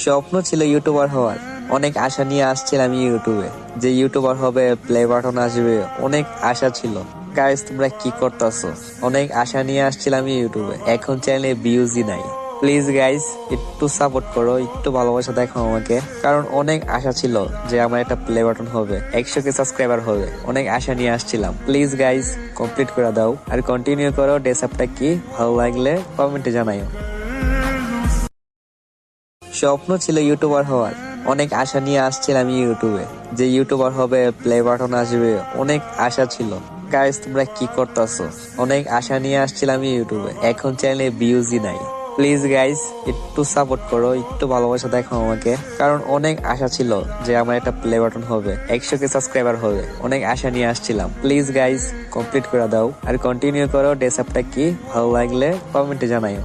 স্বপ্ন ছিল ইউটিউবার হওয়ার। অনেক আশা নিয়ে আসছিলাম ইউটিউবে, যে ইউটিউবার হবে, প্লে বাটন আসবে, অনেক আশা ছিল। গাইস, তোমরা কি করতেছো? অনেক আশা নিয়ে আসছিলাম ইউটিউবে, এখন চ্যানেলে ভিউজই নাই। প্লিজ গাইস, একটু সাপোর্ট করো, একটু ভালোবাসা দেখো আমাকে, কারণ অনেক আশা ছিল যে আমার একটা প্লে বাটন হবে, 100K সাবস্ক্রাইবার হবে। অনেক আশা নিয়ে আসছিলাম। প্লিজ গাইস, কমপ্লিট করে দাও আর কন্টিনিউ করো। ডেসআপটা কি ভালো লাগলে কমেন্টে জানাইও। স্বপ্ন ছিল ইউটিউবার হওয়ার। অনেক আশা নিয়ে আসছিলাম ইউটিউবে, যে ইউটিউবার হবে, প্লে বাটন আসবে, অনেক আশা ছিল। গাইস, তোমরা কি করতেছো? অনেক আশা নিয়ে আসছিলাম ইউটিউবে, এখন চ্যানেলে ভিউজই নাই। প্লিজ গাইস, একটু সাপোর্ট করো, একটু ভালোবাসা দেখো আমাকে, কারণ অনেক আশা ছিল যে আমার একটা প্লে বাটন হবে, 100K সাবস্ক্রাইবার হবে। অনেক আশা নিয়ে আসছিলাম। প্লিজ গাইস, কমপ্লিট করে দাও আর কন্টিনিউ করো। ডেসআপটা কি ভালো লাগলে কমেন্টে জানাইও।